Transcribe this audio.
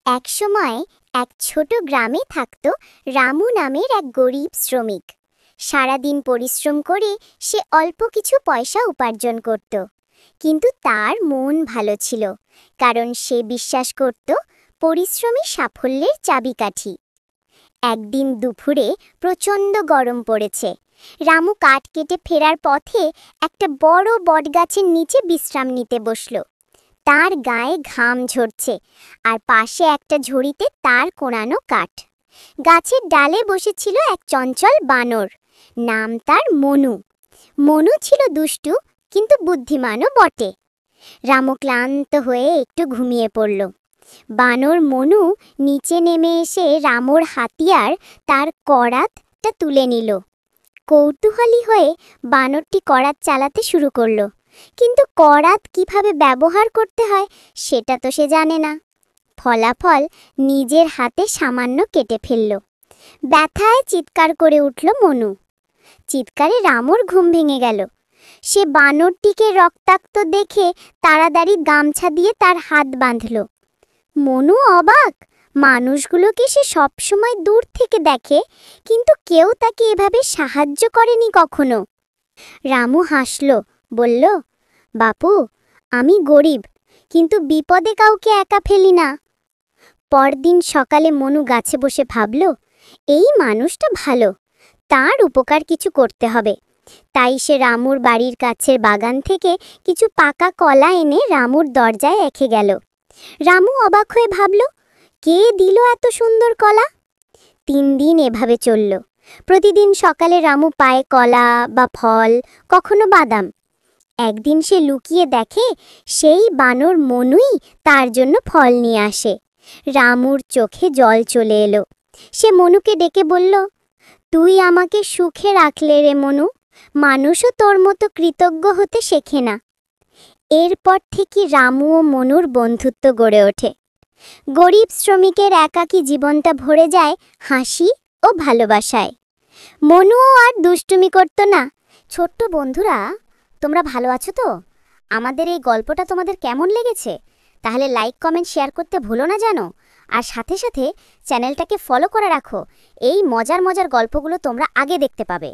একসময় এক ছোট গ্রামে থাকত রামু নামের এক গরিব শ্রমিক। সারাদিন পরিশ্রম করে সে অল্প কিছু পয়সা উপার্জন করত, কিন্তু তার মন ভালো ছিল, কারণ সে বিশ্বাস করত পরিশ্রমী সাফল্যের চাবিকাঠি। একদিন দুপুরে প্রচণ্ড গরম পড়েছে। রামু কাঠ কেটে ফেরার পথে একটা বড় বটগাছের নিচে বিশ্রাম নিতে বসল। তার গায়ে ঘাম ঝরছে, আর পাশে একটা ঝুড়িতে তার কোড়ানো কাঠ। গাছের ডালে বসেছিল এক চঞ্চল বানর, নাম তার মনু। মনু ছিল দুষ্টু, কিন্তু বুদ্ধিমানও বটে। রামু ক্লান্ত হয়ে একটু ঘুমিয়ে পড়ল। বানর মনু নিচে নেমে এসে রামুর হাতিয়ার, তার করাতটা তুলে নিল। কৌতূহলী হয়ে বানরটি করাত চালাতে শুরু করল, কিন্তু করাত কিভাবে ব্যবহার করতে হয় সেটা তো সে জানে না। ফলাফল নিজের হাতে সামান্য কেটে ফেলল। ব্যথায় চিৎকার করে উঠল মনু। চিৎকারে রামুর ঘুম ভেঙে গেল। সে বানরটিকে রক্তাক্ত দেখে তাড়াতাড়ি গামছা দিয়ে তার হাত বাঁধল। মনু অবাক, মানুষগুলোকে সে সবসময় দূর থেকে দেখে, কিন্তু কেউ তাকে এভাবে সাহায্য করেনি কখনো। রামু হাসল, বলল, বাপু, আমি গরিব, কিন্তু বিপদে কাউকে একা ফেলি না। পরদিন সকালে মনু গাছে বসে ভাবল, এই মানুষটা ভালো, তার উপকার কিছু করতে হবে। তাই সে রামুর বাড়ির কাছের বাগান থেকে কিছু পাকা কলা এনে রামুর দরজায় রেখে গেল। রামু অবাক হয়ে ভাবল, কে দিল এত সুন্দর কলা? 3 দিন এভাবে চলল। প্রতিদিন সকালে রামু পায় কলা বা ফল, কখনো বাদাম। একদিন সে লুকিয়ে দেখে সেই বানর মনুই তার জন্য ফল নিয়ে আসে। রামুর চোখে জল চলে এলো। সে মনুকে ডেকে বলল, তুই আমাকে সুখে রাখলে রে মনু, মানুষও তোর মতো কৃতজ্ঞ হতে শেখে না। এরপর থেকে রামু ও মনুর বন্ধুত্ব গড়ে ওঠে। গরিব শ্রমিকের একাকী জীবনটা ভরে যায় হাসি ও ভালোবাসায়। মনুও আর দুষ্টুমি করত না। ছোট্ট বন্ধুরা, তোমরা ভালো আছো তো? আমাদের এই গল্পটা তোমাদের কেমন লেগেছে? তাহলে লাইক, কমেন্ট, শেয়ার করতে ভুলো না যেন। আর সাথে সাথে চ্যানেলটাকে ফলো করে রাখো। এই মজার মজার গল্পগুলো তোমরা আগে দেখতে পাবে।